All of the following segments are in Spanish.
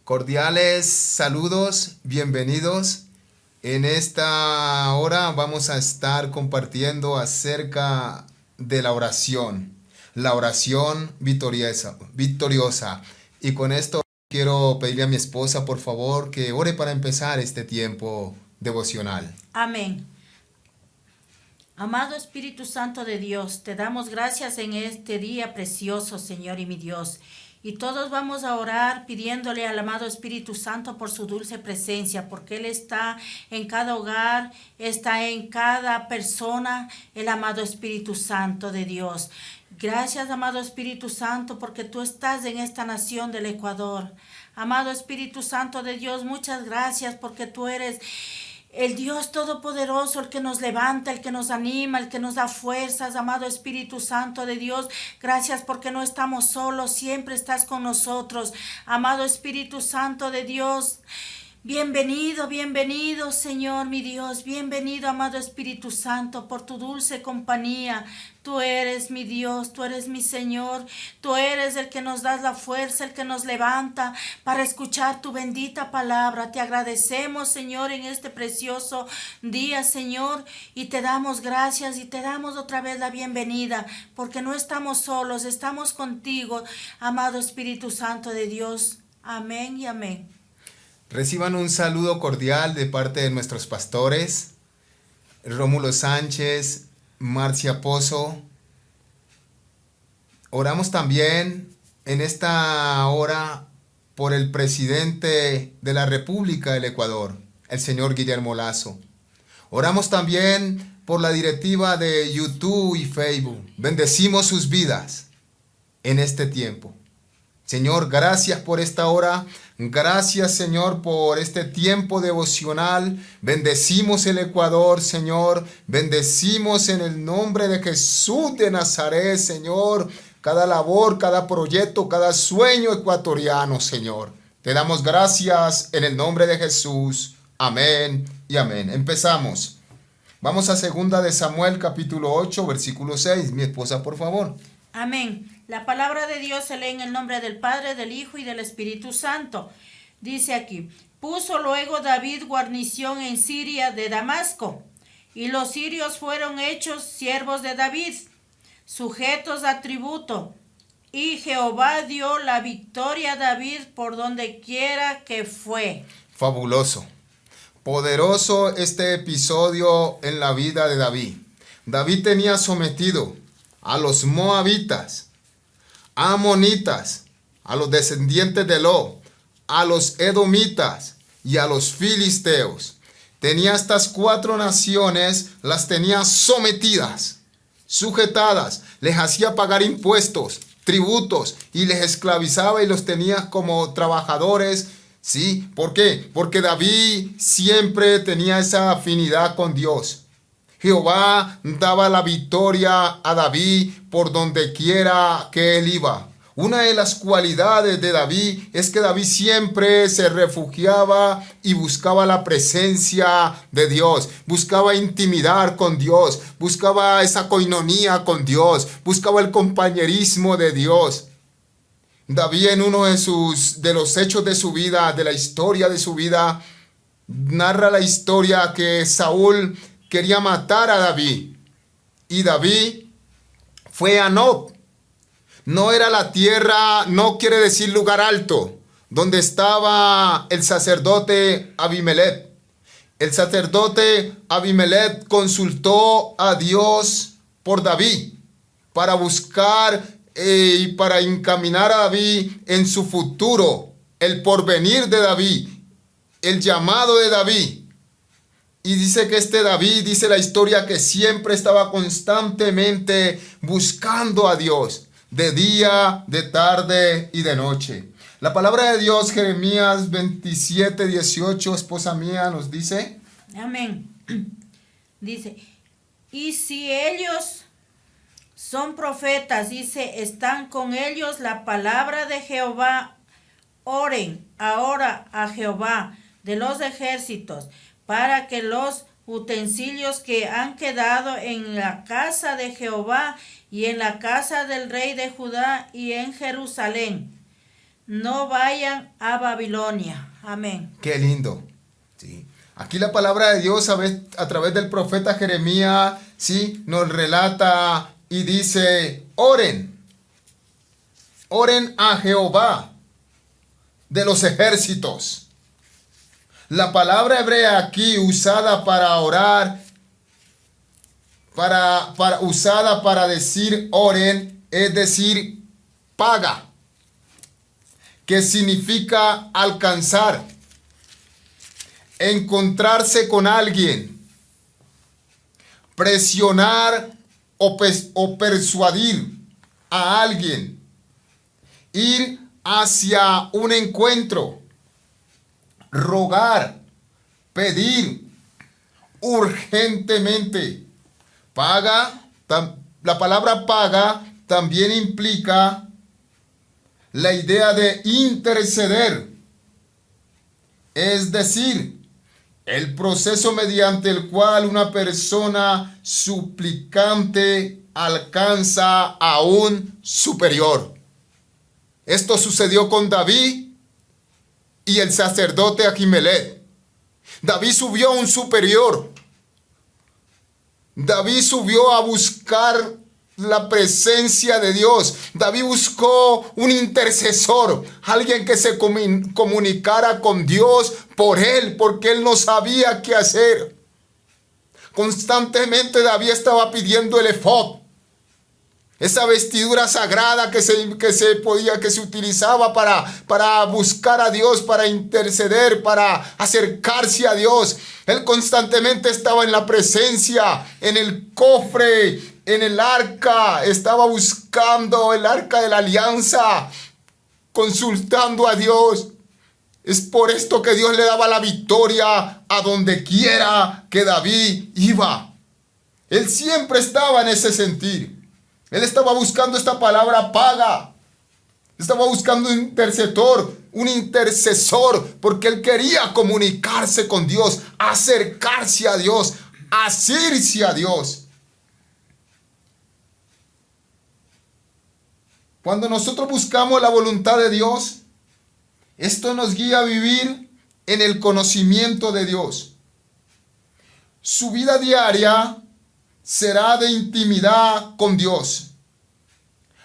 Cordiales saludos, bienvenidos. En esta hora vamos a estar compartiendo acerca de la oración victoriosa. Y con esto quiero pedirle a mi esposa, por favor, que ore para empezar este tiempo devocional. Amén. Amado Espíritu Santo de Dios, te damos gracias en este día precioso, Señor y mi Dios. Y todos vamos a orar pidiéndole al amado Espíritu Santo por su dulce presencia, porque Él está en cada hogar, está en cada persona, el amado Espíritu Santo de Dios. Gracias, amado Espíritu Santo, porque tú estás en esta nación del Ecuador. Amado Espíritu Santo de Dios, muchas gracias porque tú eres el Dios Todopoderoso, el que nos levanta, el que nos anima, el que nos da fuerzas. Amado Espíritu Santo de Dios, gracias porque no estamos solos, siempre estás con nosotros. Amado Espíritu Santo de Dios, bienvenido, bienvenido, Señor mi Dios, bienvenido, amado Espíritu Santo, por tu dulce compañía. Tú eres mi Dios, tú eres mi Señor, tú eres el que nos das la fuerza, el que nos levanta para escuchar tu bendita palabra. Te agradecemos, Señor, en este precioso día, Señor, y te damos gracias y te damos otra vez la bienvenida, porque no estamos solos, estamos contigo, amado Espíritu Santo de Dios. Amén y amén. Reciban un saludo cordial de parte de nuestros pastores, Rómulo Sánchez, Marcia Pozo. Oramos también en esta hora por el presidente de la República del Ecuador, el señor Guillermo Lasso. Oramos también por la directiva de YouTube y Facebook. Bendecimos sus vidas en este tiempo. Señor, gracias por esta hora. Gracias, Señor, por este tiempo devocional. Bendecimos el Ecuador, Señor. Bendecimos en el nombre de Jesús de Nazaret, Señor. Cada labor, cada proyecto, cada sueño ecuatoriano, Señor. Te damos gracias en el nombre de Jesús. Amén y amén. Empezamos. Vamos a 2 de Samuel, capítulo 8, versículo 6. Mi esposa, por favor. Amén. La palabra de Dios se lee en el nombre del Padre, del Hijo y del Espíritu Santo. Dice aquí: puso luego David guarnición en Siria de Damasco, y los sirios fueron hechos siervos de David, sujetos a tributo. Y Jehová dio la victoria a David por donde quiera que fue. Fabuloso. Poderoso este episodio en la vida de David. David tenía sometido a los moabitas, a amonitas, a los descendientes de Lot, a los edomitas y a los filisteos. Tenía estas 4 naciones, las tenía sometidas, sujetadas, les hacía pagar impuestos, tributos y les esclavizaba y los tenía como trabajadores. ¿Sí? ¿Por qué? Porque David siempre tenía esa afinidad con Dios. Jehová daba la victoria a David por donde quiera que él iba. Una de las cualidades de David es que David siempre se refugiaba y buscaba la presencia de Dios, buscaba intimidar con Dios, buscaba esa coinonía con Dios, buscaba el compañerismo de Dios. David, en uno de los hechos de su vida, de la historia de su vida, narra la historia que Saúl quería matar a David. Y David fue a Nob. No era la tierra, no quiere decir lugar alto, donde estaba el sacerdote Abimelech. El sacerdote Abimelech consultó a Dios por David para buscar y para encaminar a David en su futuro, el porvenir de David, el llamado de David. Y dice que este David, dice la historia, que siempre estaba constantemente buscando a Dios, de día, de tarde y de noche. La palabra de Dios, Jeremías 27:18, esposa mía, nos dice. Amén. Dice: y si ellos son profetas, dice, están con ellos la palabra de Jehová, oren ahora a Jehová de los ejércitos, para que los utensilios que han quedado en la casa de Jehová y en la casa del rey de Judá y en Jerusalén no vayan a Babilonia. Amén. Qué lindo. Sí. Aquí la palabra de Dios a través del profeta Jeremías, sí, nos relata y dice, oren a Jehová de los ejércitos. La palabra hebrea aquí usada para orar, usada para decir oren, es decir, paga, que significa alcanzar, encontrarse con alguien, presionar o persuadir a alguien, ir hacia un encuentro, rogar, pedir urgentemente. Paga, la palabra paga también implica la idea de interceder, es decir, el proceso mediante el cual una persona suplicante alcanza a un superior. Esto sucedió con David y el sacerdote Ahimelech. David subió a un superior. David subió a buscar la presencia de Dios. David buscó un intercesor, alguien que se comunicara con Dios por él, porque él no sabía qué hacer. Constantemente David estaba pidiendo el efod, esa vestidura sagrada que se utilizaba para buscar a Dios, para interceder, para acercarse a Dios. Él constantemente estaba en la presencia, en el cofre, en el arca. Estaba buscando el arca de la alianza, consultando a Dios. Es por esto que Dios le daba la victoria a donde quiera que David iba. Él siempre estaba en ese sentir. Él estaba buscando esta palabra paga. Estaba buscando un intercesor, porque él quería comunicarse con Dios, acercarse a Dios, asirse a Dios. Cuando nosotros buscamos la voluntad de Dios, esto nos guía a vivir en el conocimiento de Dios. Su vida diaria será de intimidad con Dios.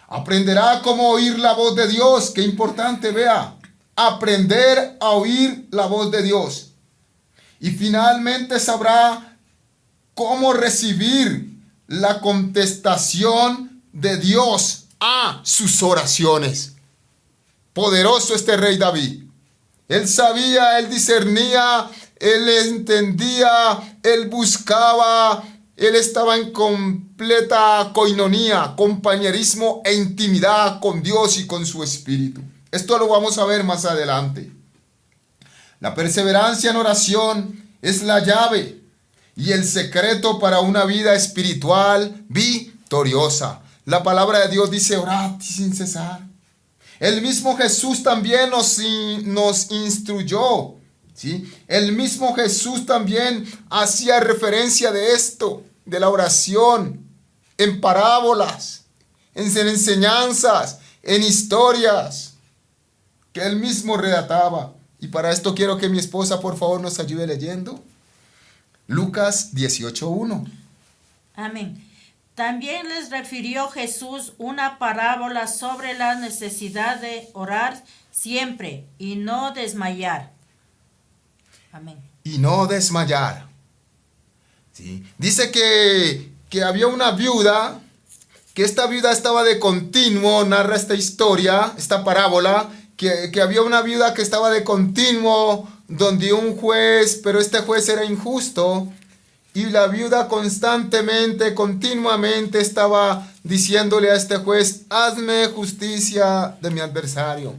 Aprenderá cómo oír la voz de Dios. Qué importante, vea. Aprender a oír la voz de Dios. Y finalmente sabrá cómo recibir la contestación de Dios a sus oraciones. Poderoso este rey David. Él sabía, él discernía, él entendía, él buscaba. Él estaba en completa coinonía, compañerismo e intimidad con Dios y con su espíritu. Esto lo vamos a ver más adelante. La perseverancia en oración es la llave y el secreto para una vida espiritual victoriosa. La palabra de Dios dice: orad sin cesar. El mismo Jesús también nos instruyó. ¿Sí? El mismo Jesús también hacía referencia de esto, de la oración, en parábolas, en enseñanzas, en historias que él mismo relataba. Y para esto quiero que mi esposa, por favor, nos ayude leyendo Lucas 18:1. Amén. También les refirió Jesús una parábola sobre la necesidad de orar siempre y no desmayar. Amén. Y no desmayar. ¿Sí? Dice que había una viuda, que esta viuda estaba de continuo, narra esta historia, esta parábola, que había una viuda que estaba de continuo donde un juez, pero este juez era injusto, y la viuda constantemente, continuamente estaba diciéndole a este juez: hazme justicia de mi adversario.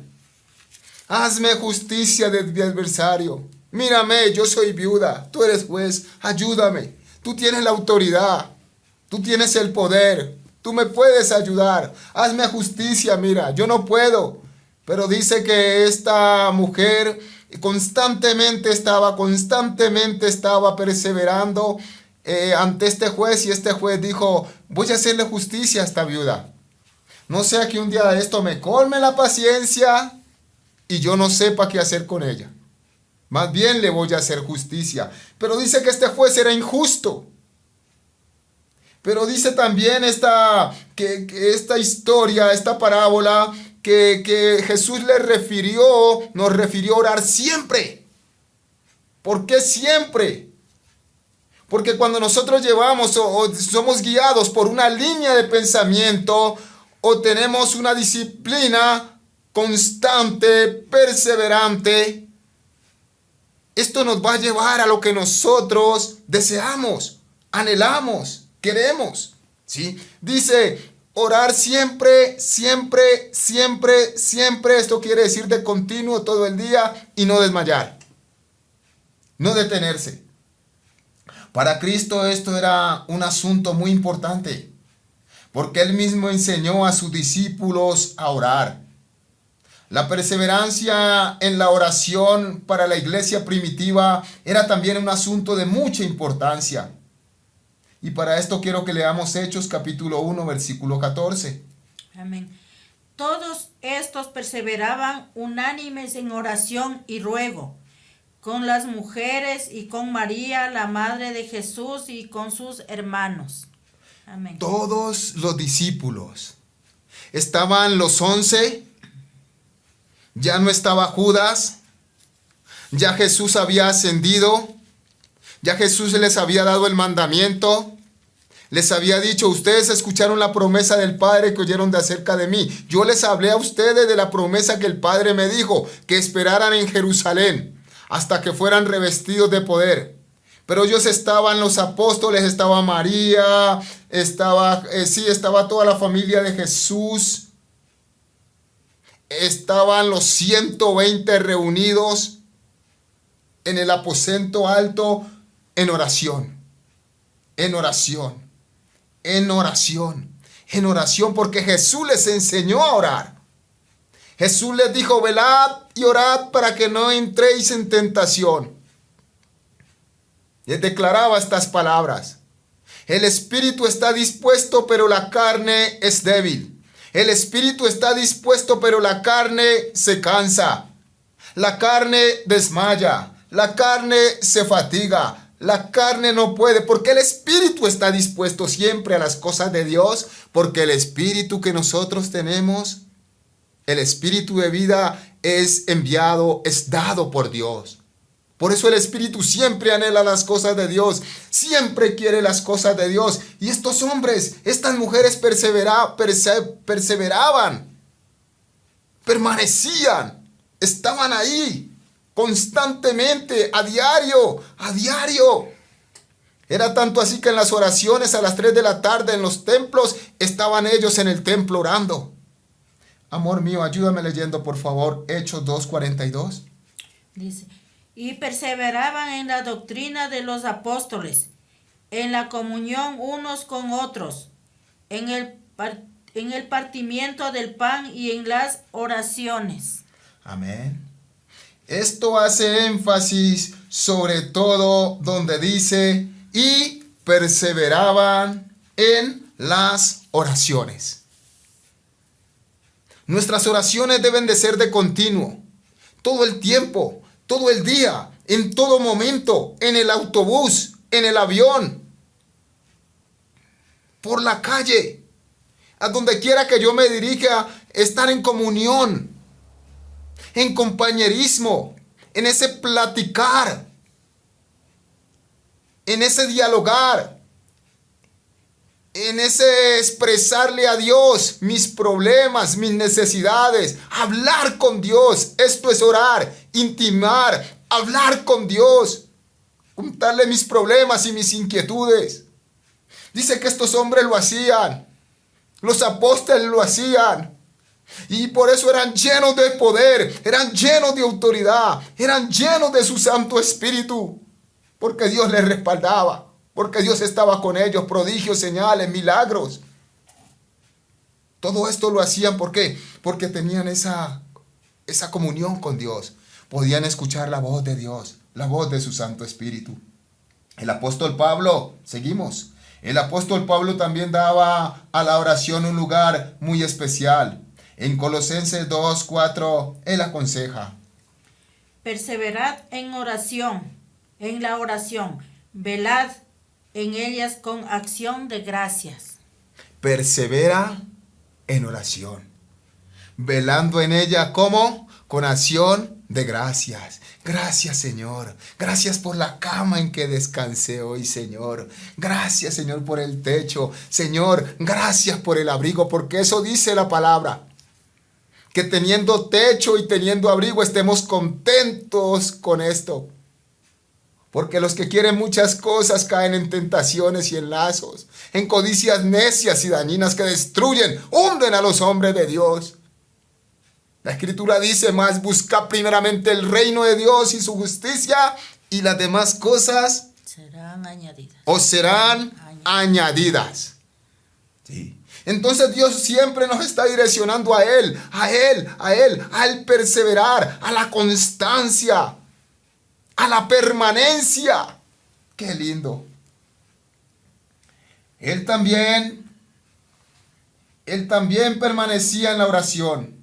Hazme justicia de mi adversario. Mírame, yo soy viuda, tú eres juez, ayúdame. Tú tienes la autoridad, tú tienes el poder, tú me puedes ayudar. Hazme justicia, mira, yo no puedo. Pero dice que esta mujer constantemente estaba perseverando ante este juez, y este juez dijo: voy a hacerle justicia a esta viuda. No sea que un día de esto me colme la paciencia y yo no sepa qué hacer con ella. Más bien le voy a hacer justicia. Pero dice que este juez era injusto. Pero dice también que esta historia, esta parábola, que Jesús nos refirió a orar siempre. ¿Por qué siempre? Porque cuando nosotros llevamos o somos guiados por una línea de pensamiento o tenemos una disciplina constante, perseverante, esto nos va a llevar a lo que nosotros deseamos, anhelamos, queremos, ¿sí? Dice, orar siempre, siempre, siempre, siempre. Esto quiere decir de continuo todo el día y no desmayar, no detenerse. Para Cristo esto era un asunto muy importante, porque Él mismo enseñó a sus discípulos a orar. La perseverancia en la oración para la iglesia primitiva era también un asunto de mucha importancia. Y para esto quiero que leamos Hechos capítulo 1, versículo 14. Amén. Todos estos perseveraban unánimes en oración y ruego, con las mujeres y con María, la madre de Jesús, y con sus hermanos. Amén. Todos los discípulos. Estaban los 11. Ya no estaba Judas. Ya Jesús había ascendido. Ya Jesús les había dado el mandamiento. Les había dicho, ustedes escucharon la promesa del Padre que oyeron de acerca de mí. Yo les hablé a ustedes de la promesa que el Padre me dijo, que esperaran en Jerusalén hasta que fueran revestidos de poder. Pero ellos estaban, los apóstoles, estaba María, estaba toda la familia de Jesús. Estaban los 120 reunidos en el aposento alto en oración, en oración, en oración, en oración, porque Jesús les enseñó a orar. Jesús les dijo, velad y orad para que no entréis en tentación. Les declaraba estas palabras. El espíritu está dispuesto, pero la carne es débil. El espíritu está dispuesto, pero la carne se cansa. La carne desmaya. La carne se fatiga. La carne no puede, porque el espíritu está dispuesto siempre a las cosas de Dios, porque el espíritu que nosotros tenemos, el espíritu de vida, es enviado, es dado por Dios. Por eso el espíritu siempre anhela las cosas de Dios, siempre quiere las cosas de Dios. Y estos hombres, estas mujeres perseveraban, permanecían, estaban ahí constantemente, a diario, a diario. Era tanto así que en las oraciones a las 3 de la tarde en los templos, estaban ellos en el templo orando. Amor mío, ayúdame leyendo por favor Hechos 2:42. Dice, y perseveraban en la doctrina de los apóstoles, en la comunión unos con otros, en el partimiento del pan y en las oraciones. Amén. Esto hace énfasis sobre todo donde dice, y perseveraban en las oraciones. Nuestras oraciones deben de ser de continuo, todo el tiempo, todo el día, en todo momento, en el autobús, en el avión, por la calle, a donde quiera que yo me dirija, estar en comunión, en compañerismo, en ese platicar, en ese dialogar, en ese expresarle a Dios mis problemas, mis necesidades, hablar con Dios. Esto es orar, intimar, hablar con Dios, contarle mis problemas y mis inquietudes. Dice que estos hombres lo hacían, los apóstoles lo hacían, y por eso eran llenos de poder, eran llenos de autoridad, eran llenos de su Santo Espíritu, porque Dios les respaldaba. Porque Dios estaba con ellos, prodigios, señales, milagros. Todo esto lo hacían, ¿por qué? Porque tenían esa comunión con Dios. Podían escuchar la voz de Dios, la voz de su Santo Espíritu. El apóstol Pablo, seguimos. El apóstol Pablo también daba a la oración un lugar muy especial. En Colosenses 2:4, él aconseja: perseverad en la oración, velad en ellas con acción de gracias. persevera en oración, velando en ella, ¿cómo? Con acción de gracias. Gracias, Señor. Gracias por la cama en que descansé hoy, Señor. Gracias, Señor, por el techo. Señor, gracias por el abrigo, porque eso dice la palabra. Que teniendo techo y teniendo abrigo estemos contentos con esto. Porque los que quieren muchas cosas caen en tentaciones y en lazos, en codicias necias y dañinas que destruyen, hunden a los hombres de Dios. La Escritura dice: más busca primeramente el reino de Dios y su justicia, y las demás cosas serán añadidas. os serán añadidas. Sí. Entonces Dios siempre nos está direccionando a Él, al perseverar, a la constancia, a la permanencia. ¡Qué lindo! Él también permanecía en la oración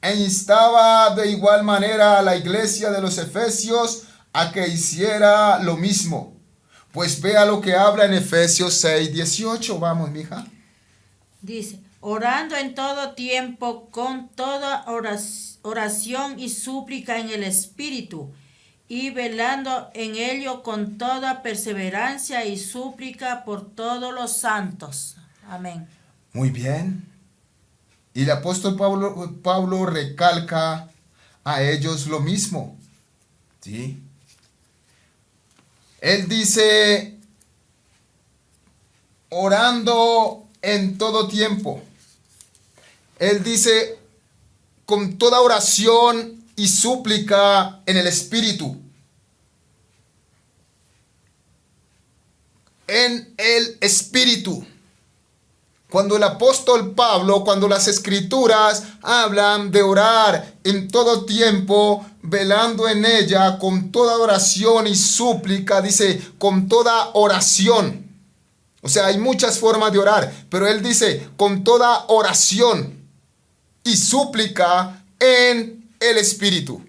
e instaba de igual manera a la iglesia de los Efesios a que hiciera lo mismo. Pues vea lo que habla en Efesios 6:18. Vamos, mija. Dice: orando en todo tiempo con toda oración y súplica en el Espíritu, y velando en ello con toda perseverancia y súplica por todos los santos. Amén. Muy bien. Y el apóstol Pablo recalca a ellos lo mismo. ¿Sí? Él dice: orando en todo tiempo. Él dice: con toda oración y súplica en el Espíritu. En el Espíritu. Cuando el apóstol Pablo, cuando las Escrituras hablan de orar en todo tiempo, velando en ella con toda oración y súplica, dice con toda oración. O sea, hay muchas formas de orar, pero él dice con toda oración y súplica en el Espíritu.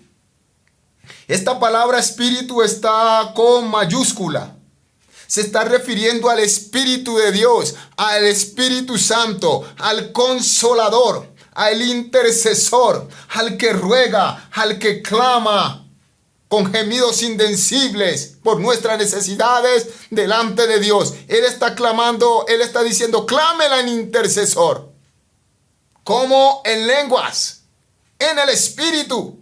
Esta palabra Espíritu está con mayúscula. Se está refiriendo al Espíritu de Dios, al Espíritu Santo, al Consolador, al Intercesor, al que ruega, al que clama con gemidos indecibles por nuestras necesidades delante de Dios. Él está clamando, él está diciendo: clámela en intercesor. Como en lenguas, en el Espíritu,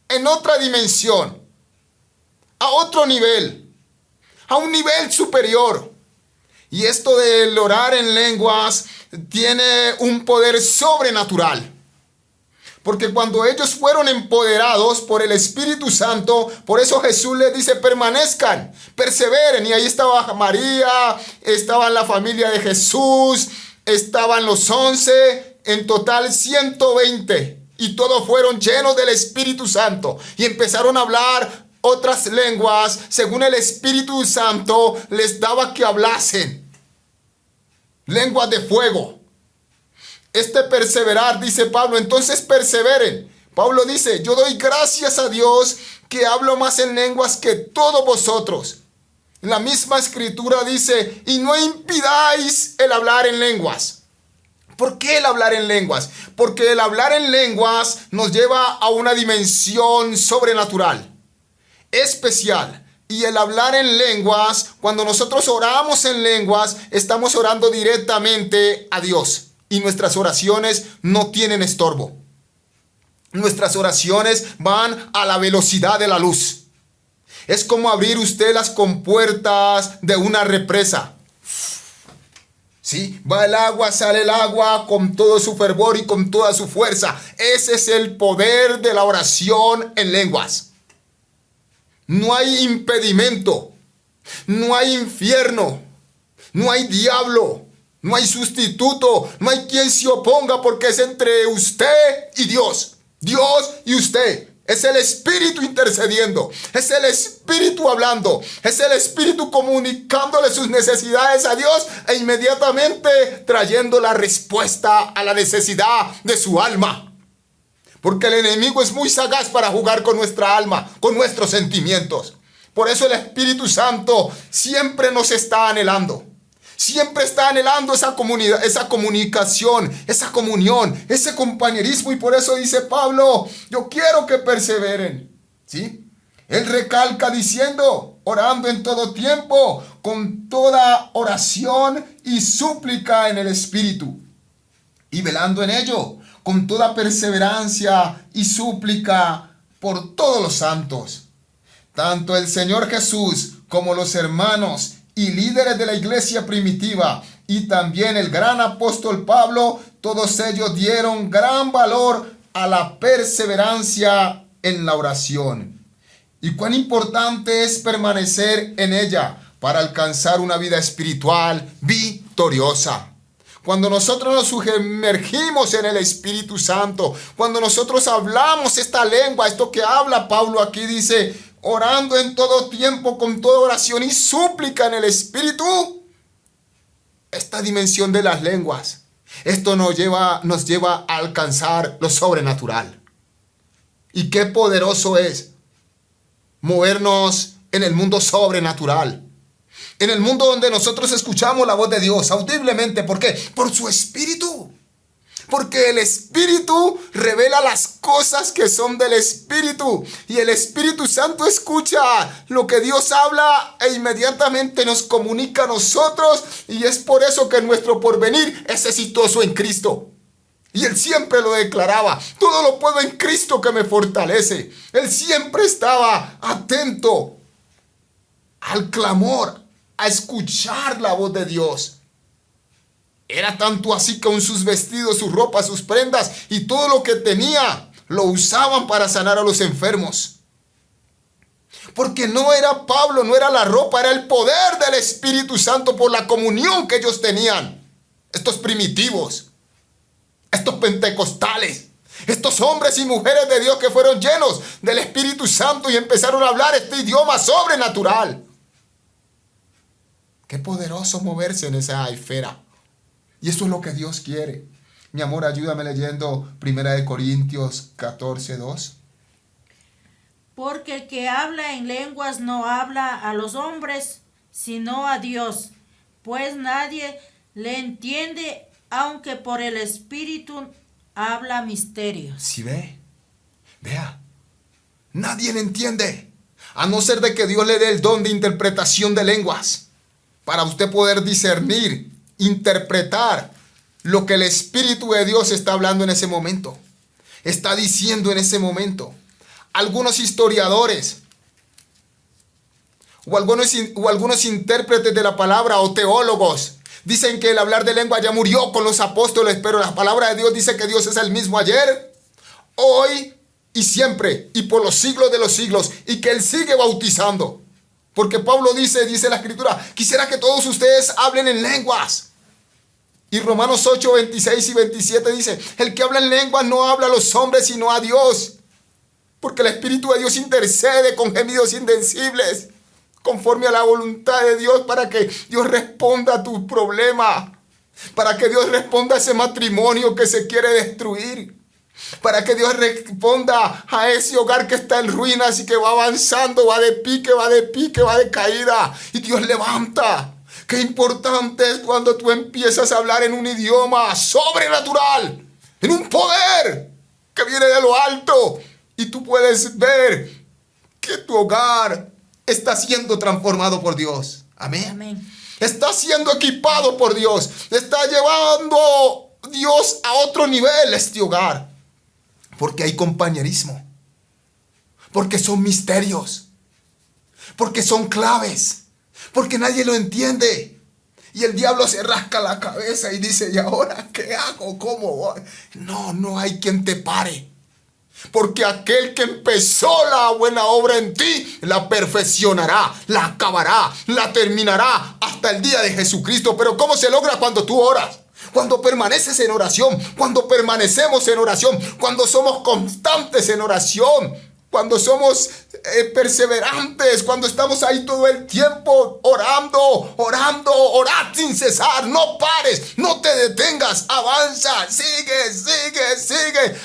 en otra dimensión, a otro nivel. A un nivel superior. Y esto del orar en lenguas tiene un poder sobrenatural. Porque cuando ellos fueron empoderados por el Espíritu Santo, por eso Jesús les dice: permanezcan, perseveren. Y ahí estaba María, estaba la familia de Jesús, estaban los 11, en total 120. Y todos fueron llenos del Espíritu Santo. Y empezaron a hablar otras lenguas, según el Espíritu Santo les daba que hablasen. Lenguas de fuego. Perseverar, dice Pablo, entonces perseveren. Pablo dice: yo doy gracias a Dios que hablo más en lenguas que todos vosotros. La misma Escritura dice: y no impidáis el hablar en lenguas. ¿Por qué el hablar en lenguas? Porque el hablar en lenguas nos lleva a una dimensión sobrenatural, especial. Y el hablar en lenguas, cuando nosotros oramos en lenguas, estamos orando directamente a Dios. Y nuestras oraciones no tienen estorbo. Nuestras oraciones van a la velocidad de la luz. Es como abrir usted las compuertas de una represa. ¿Sí? Va el agua, sale el agua con todo su fervor y con toda su fuerza. Ese es el poder de la oración en lenguas. No hay impedimento, no hay infierno, no hay diablo, no hay sustituto, no hay quien se oponga, porque es entre usted y Dios, Dios y usted. Es el Espíritu intercediendo, es el Espíritu hablando, es el Espíritu comunicándole sus necesidades a Dios e inmediatamente trayendo la respuesta a la necesidad de su alma. Porque el enemigo es muy sagaz para jugar con nuestra alma, con nuestros sentimientos. Por eso el Espíritu Santo siempre nos está anhelando. Siempre está anhelando esa comunidad, esa comunicación, esa comunión, ese compañerismo. Y por eso dice Pablo, yo quiero que perseveren. ¿Sí? Él recalca diciendo, orando en todo tiempo, con toda oración y súplica en el Espíritu. Y velando en ello, con toda perseverancia y súplica por todos los santos. Tanto el Señor Jesús como los hermanos y líderes de la iglesia primitiva y también el gran apóstol Pablo, todos ellos dieron gran valor a la perseverancia en la oración. Y cuán importante es permanecer en ella para alcanzar una vida espiritual victoriosa. Cuando nosotros nos sumergimos en el Espíritu Santo, cuando nosotros hablamos esta lengua, esto que habla Pablo aquí dice, orando en todo tiempo con toda oración y súplica en el Espíritu, esta dimensión de las lenguas, esto nos lleva a alcanzar lo sobrenatural. Y qué poderoso es movernos en el mundo sobrenatural. En el mundo donde nosotros escuchamos la voz de Dios audiblemente. ¿Por qué? Por su Espíritu. Porque el Espíritu revela las cosas que son del Espíritu. Y el Espíritu Santo escucha lo que Dios habla e inmediatamente nos comunica a nosotros. Y es por eso que nuestro porvenir es exitoso en Cristo. Y Él siempre lo declaraba. Todo lo puedo en Cristo que me fortalece. Él siempre estaba atento al clamor, a escuchar la voz de Dios. Era tanto así que aún sus vestidos, sus ropas, sus prendas y todo lo que tenía lo usaban para sanar a los enfermos. Porque no era Pablo, no era la ropa, era el poder del Espíritu Santo por la comunión que ellos tenían. Estos primitivos, estos pentecostales, estos hombres y mujeres de Dios que fueron llenos del Espíritu Santo y empezaron a hablar este idioma sobrenatural. Qué poderoso moverse en esa esfera. Y eso es lo que Dios quiere. Mi amor, ayúdame leyendo 1 Corintios 14:2. Porque el que habla en lenguas no habla a los hombres, sino a Dios, pues nadie le entiende, aunque por el Espíritu habla misterios. ¿Sí ve? Vea, nadie le entiende, a no ser de que Dios le dé el don de interpretación de lenguas, para usted poder discernir, interpretar lo que el Espíritu de Dios está hablando en ese momento, está diciendo en ese momento. Algunos historiadores o algunos intérpretes de la palabra o teólogos dicen que el hablar de lengua ya murió con los apóstoles, pero la palabra de Dios dice que Dios es el mismo ayer, hoy y siempre y por los siglos de los siglos, y que Él sigue bautizando. Porque Pablo dice la Escritura, quisiera que todos ustedes hablen en lenguas. Y Romanos 8, 26 y 27 dice, el que habla en lenguas no habla a los hombres sino a Dios. Porque el Espíritu de Dios intercede con gemidos indecibles, conforme a la voluntad de Dios, para que Dios responda a tu problema, para que Dios responda a ese matrimonio que se quiere destruir, para que Dios responda a ese hogar que está en ruinas y que va avanzando, va de pique, va de caída, y Dios levanta. Qué importante es cuando tú empiezas a hablar en un idioma sobrenatural, en un poder que viene de lo alto, y tú puedes ver que tu hogar está siendo transformado por Dios. Amén. Amén. Está siendo equipado por Dios. Está llevando Dios a otro nivel este hogar. Porque hay compañerismo. Porque son misterios. Porque son claves. Porque nadie lo entiende. Y el diablo se rasca la cabeza y dice, ¿y ahora qué hago? ¿Cómo voy? No hay quien te pare. Porque aquel que empezó la buena obra en ti, la perfeccionará, la acabará, la terminará hasta el día de Jesucristo. Pero ¿cómo se logra? Cuando tú oras, cuando permaneces en oración, cuando permanecemos en oración, cuando somos constantes en oración. cuando somos perseverantes, cuando estamos ahí todo el tiempo orando, orad sin cesar, no pares, no te detengas, avanza, sigue.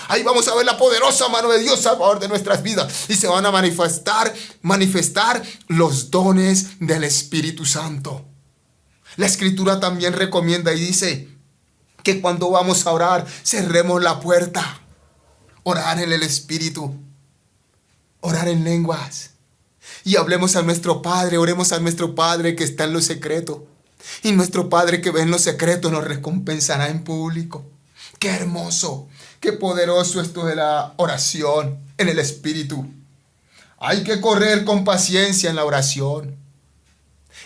Ahí vamos a ver la poderosa mano de Dios a favor de nuestras vidas y se van a manifestar los dones del Espíritu Santo. La Escritura también recomienda y dice que cuando vamos a orar, cerremos la puerta. Orar en el Espíritu, orar en lenguas. Y hablemos a nuestro Padre, oremos a nuestro Padre que está en lo secreto. Y nuestro Padre que ve en lo secreto nos recompensará en público. Qué hermoso, qué poderoso esto de la oración en el Espíritu. Hay que correr con paciencia en la oración.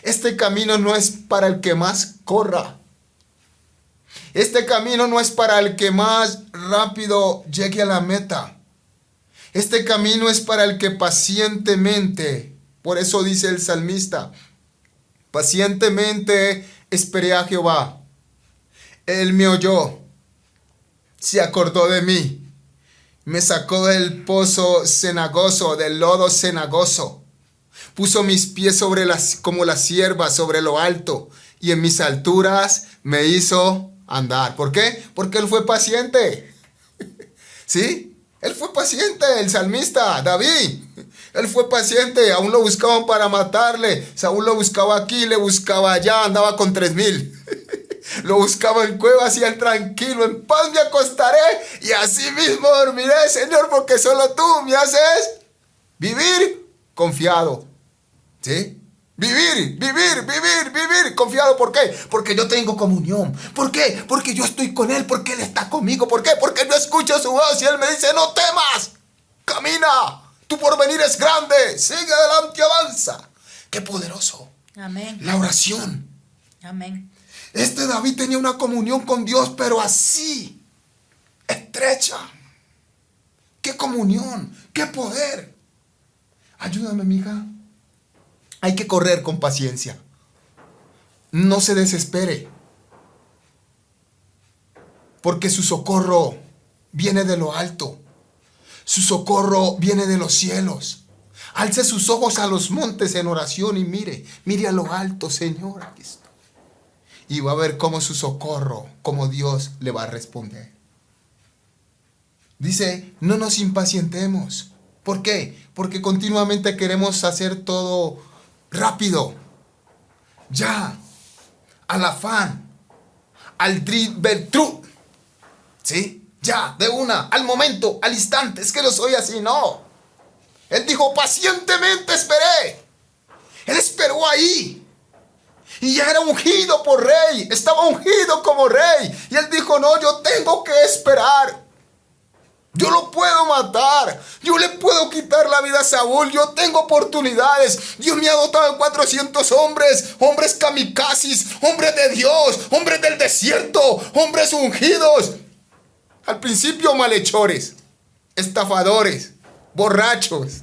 Este camino no es para el que más corra. Este camino no es para el que más rápido llegue a la meta. Este camino es para el que pacientemente, por eso dice el salmista, pacientemente esperé a Jehová. Él me oyó, se acordó de mí, me sacó del pozo cenagoso, del lodo cenagoso. Puso mis pies como la cierva sobre lo alto, y en mis alturas me hizo andar. ¿Por qué? Porque él fue paciente. ¿Sí? Él fue paciente, el salmista, David. Él fue paciente, aún lo buscaban para matarle. Saúl lo buscaba aquí, le buscaba allá, andaba con 3,000. Lo buscaba en cuevas y él tranquilo, en paz me acostaré y así mismo dormiré, Señor, porque solo tú me haces vivir confiado. ¿Sí? Vivir confiado. ¿Por qué? Porque yo tengo comunión. ¿Por qué? Porque yo estoy con Él, porque Él está conmigo. ¿Por qué? Porque yo escucho su voz y Él me dice, no temas, camina, tu porvenir es grande, sigue adelante, avanza. Qué poderoso. Amén. La oración. Amén. Este David tenía una comunión con Dios, pero así, estrecha. Qué comunión, qué poder. Ayúdame, mija. Hay que correr con paciencia. No se desespere. Porque su socorro viene de lo alto. Su socorro viene de los cielos. Alce sus ojos a los montes en oración y mire a lo alto, Señor, aquí estoy. Y va a ver cómo su socorro, cómo Dios le va a responder. Dice, no nos impacientemos. ¿Por qué? Porque continuamente queremos hacer todo rápido, ya, al afán, al drive-thru, ¿sí? Ya, de una, al momento, al instante. Es que no soy así, no. Él dijo, pacientemente esperé. Él esperó ahí. Y ya era ungido por rey, estaba ungido como rey. Y él dijo, no, yo tengo que esperar. Yo lo puedo matar. Yo le puedo quitar la vida a Saúl. Yo tengo oportunidades. Dios me ha dotado de 400 hombres. Hombres kamikazes. Hombres de Dios. Hombres del desierto. Hombres ungidos. Al principio malhechores. Estafadores. Borrachos.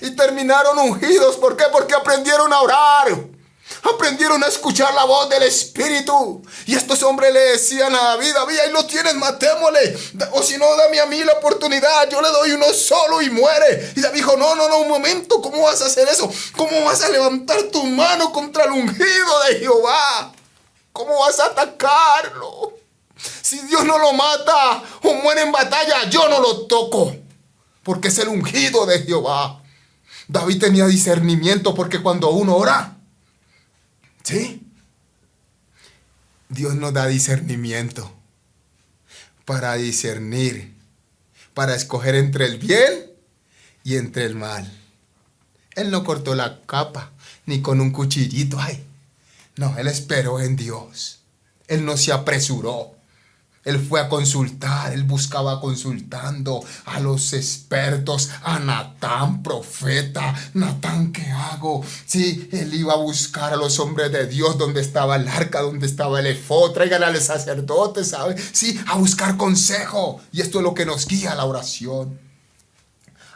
Y terminaron ungidos. ¿Por qué? Porque aprendieron a orar. Aprendieron a escuchar la voz del Espíritu. Y estos hombres le decían a David, David, ahí lo tienes, matémosle. O si no, dame a mí la oportunidad. Yo le doy uno solo y muere. Y David dijo, no, un momento. ¿Cómo vas a hacer eso? ¿Cómo vas a levantar tu mano contra el ungido de Jehová? ¿Cómo vas a atacarlo? Si Dios no lo mata o muere en batalla, yo no lo toco. Porque es el ungido de Jehová. David tenía discernimiento porque cuando uno ora, ¿sí? Dios nos da discernimiento para discernir, para escoger entre el bien y entre el mal. Él no cortó la capa ni con un cuchillito. Ay, no, él esperó en Dios. Él no se apresuró. Él fue a consultar, él buscaba consultando a los expertos, a Natán, profeta. Natán, ¿qué hago? Sí, él iba a buscar a los hombres de Dios, donde estaba el arca, donde estaba el efod, traigan al sacerdote, ¿sabe? Sí, a buscar consejo. Y esto es lo que nos guía a la oración.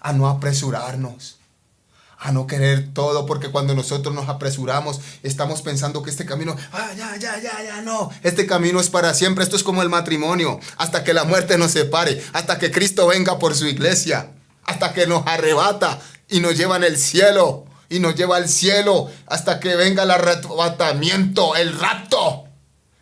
A no apresurarnos. A no querer todo, porque cuando nosotros nos apresuramos, estamos pensando que este camino, no. Este camino es para siempre. Esto es como el matrimonio, hasta que la muerte nos separe, hasta que Cristo venga por su iglesia. hasta que nos arrebata y nos lleva en el cielo. Y nos lleva al cielo hasta que venga el arrebatamiento, el rapto.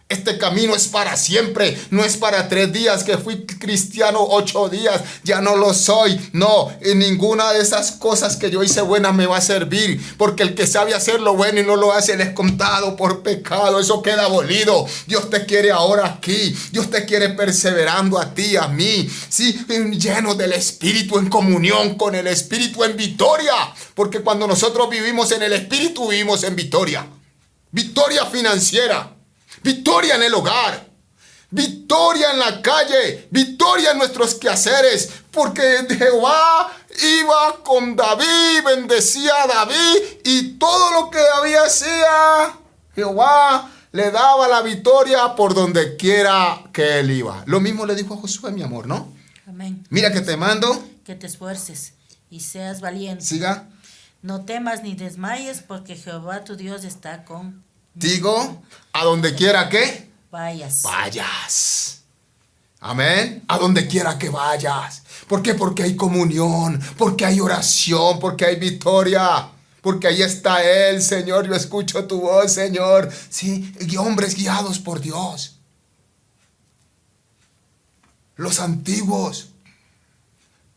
Este camino es para siempre, no es para 3 días que fui cristiano 8 días, ya no lo soy. No, en ninguna de esas cosas que yo hice buenas me va a servir, porque el que sabe hacer lo bueno y no lo hace, le es contado por pecado, eso queda abolido. Dios te quiere ahora aquí, Dios te quiere perseverando a ti, a mí, sí, lleno del Espíritu, en comunión con el Espíritu, en victoria, porque cuando nosotros vivimos en el Espíritu, vivimos en victoria. Victoria financiera. Victoria en el hogar, victoria en la calle, victoria en nuestros quehaceres, porque Jehová iba con David, bendecía a David y todo lo que David hacía, Jehová le daba la victoria por donde quiera que él iba. Lo mismo le dijo a Josué, mi amor, ¿no? Amén. Mira que te mando. Que te esfuerces y seas valiente. Siga. No temas ni desmayes, porque Jehová tu Dios está con... Digo, a donde quiera que vayas. Amén. A donde quiera que vayas. ¿Por qué? Porque hay comunión, porque hay oración, porque hay victoria. Porque ahí está Él, Señor. Yo escucho tu voz, Señor. Sí, y hombres guiados por Dios. Los antiguos,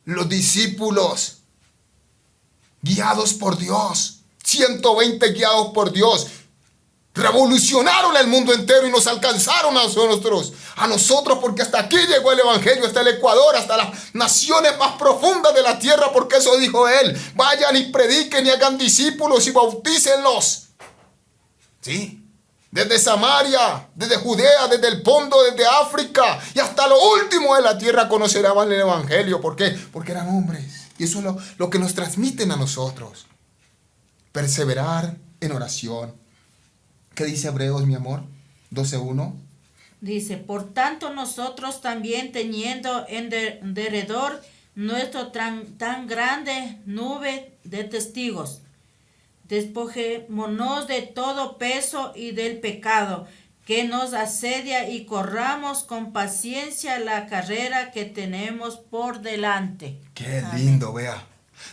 los discípulos, guiados por Dios. 120 guiados por Dios. Revolucionaron el mundo entero y nos alcanzaron a nosotros, porque hasta aquí llegó el Evangelio, hasta el Ecuador, hasta las naciones más profundas de la tierra, porque eso dijo Él. Vayan y prediquen y hagan discípulos y bautícenlos. Sí, desde Samaria, desde Judea, desde el Ponto, desde África y hasta lo último de la tierra conocerán el Evangelio. ¿Por qué? Porque eran hombres. Y eso es lo que nos transmiten a nosotros. Perseverar en oración. ¿Qué dice Hebreos, mi amor? 12:1. Dice, por tanto nosotros también teniendo en derredor nuestro tan grande nube de testigos, despojémonos de todo peso y del pecado que nos asedia y corramos con paciencia la carrera que tenemos por delante. Qué lindo, vea.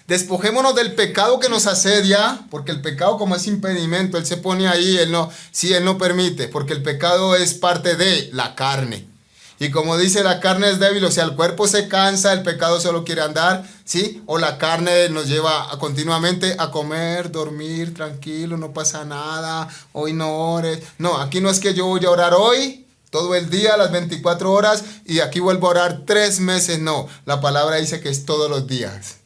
Despojémonos del pecado que nos asedia, porque el pecado como es impedimento, Él se pone ahí, Él no permite, porque el pecado es parte de la carne. Y como dice, la carne es débil, o sea, el cuerpo se cansa, el pecado solo quiere andar, ¿sí? O la carne nos lleva continuamente a comer, dormir, tranquilo, no pasa nada, hoy no ores. No, aquí no es que yo voy a orar hoy, todo el día, las 24 horas, y aquí vuelvo a orar 3 meses, no. La palabra dice que es todos los días,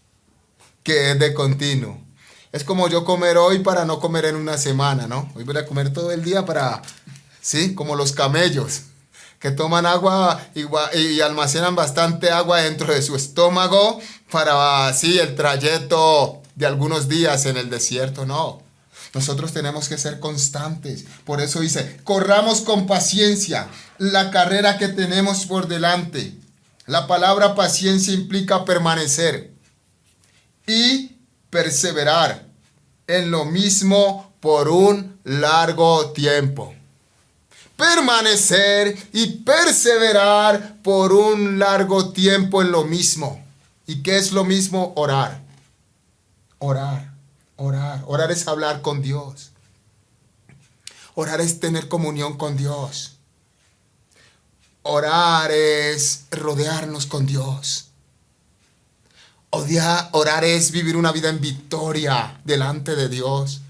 que es de continuo. Es como yo comer hoy para no comer en una semana, ¿no? Hoy voy a comer todo el día para, ¿sí? Como los camellos, que toman agua y almacenan bastante agua dentro de su estómago para, sí, el trayecto de algunos días en el desierto, no. Nosotros tenemos que ser constantes. Por eso dice, corramos con paciencia la carrera que tenemos por delante. La palabra paciencia implica permanecer y perseverar en lo mismo por un largo tiempo. Permanecer y perseverar por un largo tiempo en lo mismo. ¿Y qué es lo mismo? Orar. Orar es hablar con Dios. Orar es tener comunión con Dios. Orar es rodearnos con Dios. Orar es vivir una vida en victoria delante de Dios.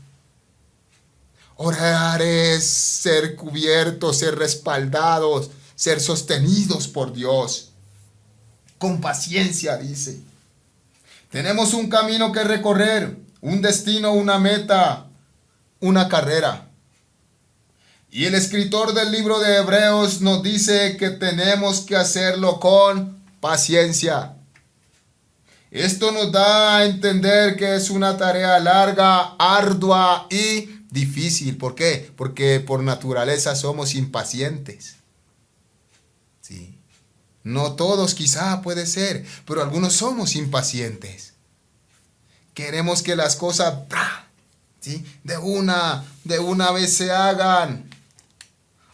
Orar es ser cubiertos, ser respaldados, ser sostenidos por Dios. Con paciencia, dice. Tenemos un camino que recorrer, un destino, una meta, una carrera. Y el escritor del libro de Hebreos nos dice que tenemos que hacerlo con paciencia. Esto nos da a entender que es una tarea larga, ardua y difícil. ¿Por qué? Porque por naturaleza somos impacientes. Sí. No todos quizá puede ser, pero algunos somos impacientes. Queremos que las cosas, ¿sí?, de una vez se hagan.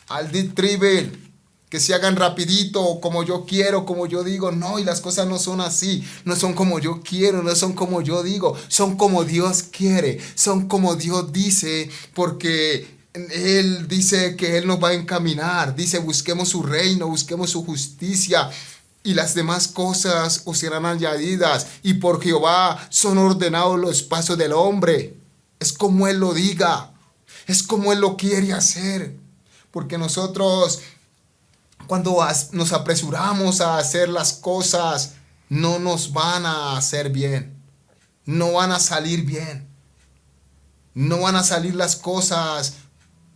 Al dit tribil. que se hagan rapidito, como yo quiero, como yo digo. No, y las cosas no son así. No son como yo quiero, no son como yo digo. Son como Dios quiere, son como Dios dice, porque Él dice que Él nos va a encaminar. Dice, busquemos su reino, busquemos su justicia, y las demás cosas os serán añadidas. Y por Jehová son ordenados los pasos del hombre. Es como Él lo diga, es como Él lo quiere hacer. Porque nosotros, cuando nos apresuramos a hacer las cosas, no nos van a hacer bien, no van a salir bien, no van a salir las cosas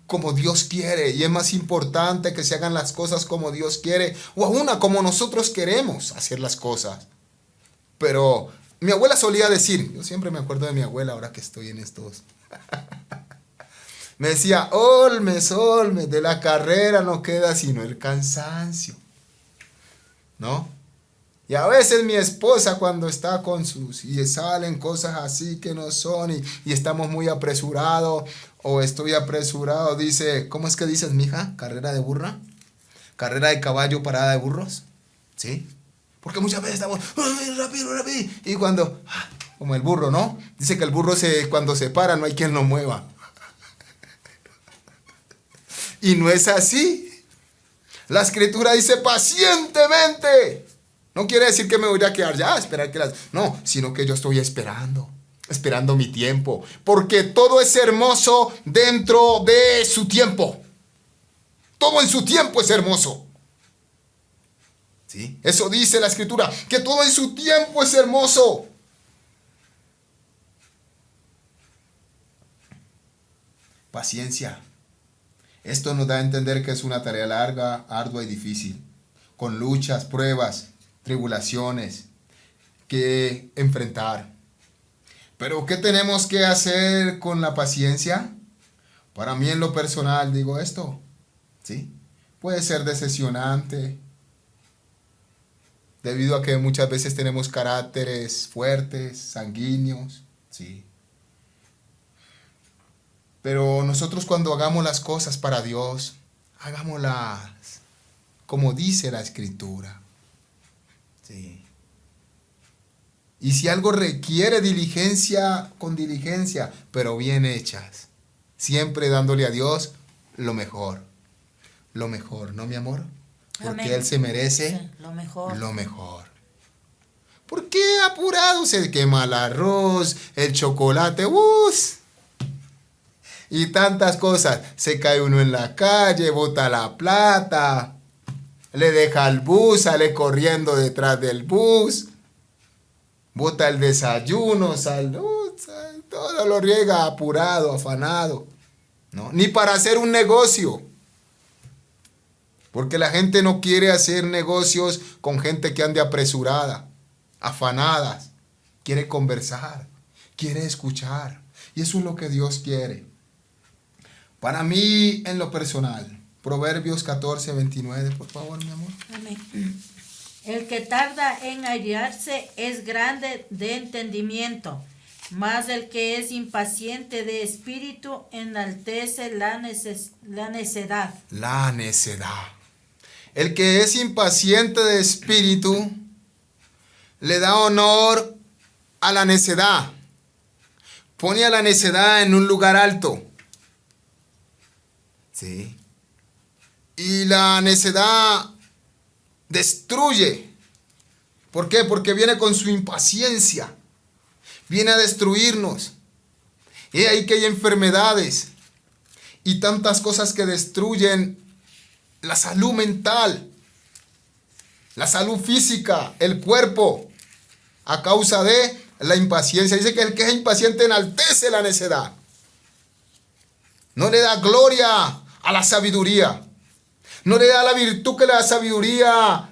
como Dios quiere. Y es más importante que se hagan las cosas como Dios quiere, o aún como nosotros queremos hacer las cosas. Pero mi abuela solía decir, yo siempre me acuerdo de mi abuela ahora que estoy en estos. Me decía, Olmes, Olmes, de la carrera no queda sino el cansancio, ¿no? Y a veces mi esposa, cuando está con y salen cosas así que no son, y estamos muy apresurados, o estoy apresurado, dice, ¿cómo es que dices, mija? ¿Carrera de burra? ¿Carrera de caballo, parada de burros? ¿Sí? Porque muchas veces estamos, rápido, rápido, y cuando, como el burro, ¿no? Dice que el burro cuando se para no hay quien lo mueva. Y no es así. La escritura dice pacientemente. No quiere decir que me voy a quedar ya a esperar que no, sino que yo estoy esperando mi tiempo. Porque todo es hermoso dentro de su tiempo. Todo en su tiempo es hermoso. ¿Sí? Eso dice la escritura, que todo en su tiempo es hermoso. Paciencia. Esto nos da a entender que es una tarea larga, ardua y difícil, con luchas, pruebas, tribulaciones que enfrentar. Pero ¿qué tenemos que hacer con la paciencia? Para mí en lo personal digo esto, ¿sí? Puede ser decepcionante, debido a que muchas veces tenemos caracteres fuertes, sanguíneos, ¿sí? Pero nosotros cuando hagamos las cosas para Dios, hagámoslas como dice la Escritura. Sí. Y si algo requiere diligencia, con diligencia, pero bien hechas. Siempre dándole a Dios lo mejor. Lo mejor, ¿no, mi amor? Porque Amén. Él se merece sí, lo mejor. Lo mejor. ¿Por qué apurado se quema el arroz, el chocolate? Y tantas cosas. Se cae uno en la calle, bota la plata, le deja el bus, sale corriendo detrás del bus, bota el desayuno, todo lo riega apurado, afanado, ¿no? Ni para hacer un negocio. Porque la gente no quiere hacer negocios con gente que ande apresurada, afanadas. Quiere conversar, quiere escuchar. Y eso es lo que Dios quiere. Para mí, en lo personal, Proverbios 14:29, por favor, mi amor. Amén. El que tarda en airarse es grande de entendimiento, mas el que es impaciente de espíritu enaltece la necedad. La necedad. El que es impaciente de espíritu le da honor a la necedad. Pone a la necedad en un lugar alto. Sí. Y la necedad destruye. ¿Por qué? Porque viene con su impaciencia. Viene a destruirnos. Y ahí que hay enfermedades y tantas cosas que destruyen la salud mental, la salud física, el cuerpo, a causa de la impaciencia. Dice que el que es impaciente enaltece la necedad. No le da gloria a la sabiduría. No le da la virtud que la sabiduría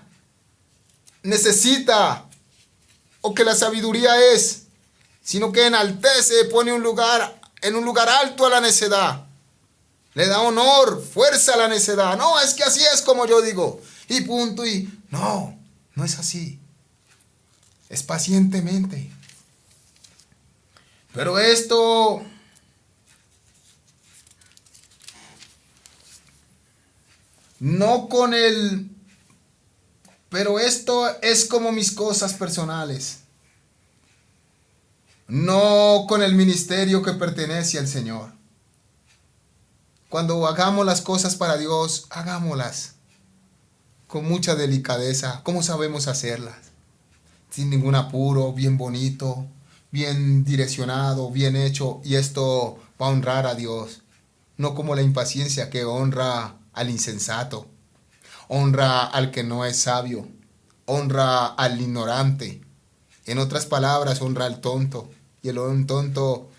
necesita o que la sabiduría es, sino que enaltece, pone en un lugar alto a la necedad. Le da honor, fuerza a la necedad. No, es que así es como yo digo. Y punto. Y no, no es así. Es pacientemente. Pero esto no con el, pero esto es como mis cosas personales, no con el ministerio que pertenece al Señor. Cuando hagamos las cosas para Dios, hagámoslas con mucha delicadeza, como sabemos hacerlas, sin ningún apuro, bien bonito, bien direccionado, bien hecho, y esto va a honrar a Dios, no como la impaciencia que honra al insensato, honra al que no es sabio, honra al ignorante, en otras palabras, honra al tonto, y el tonto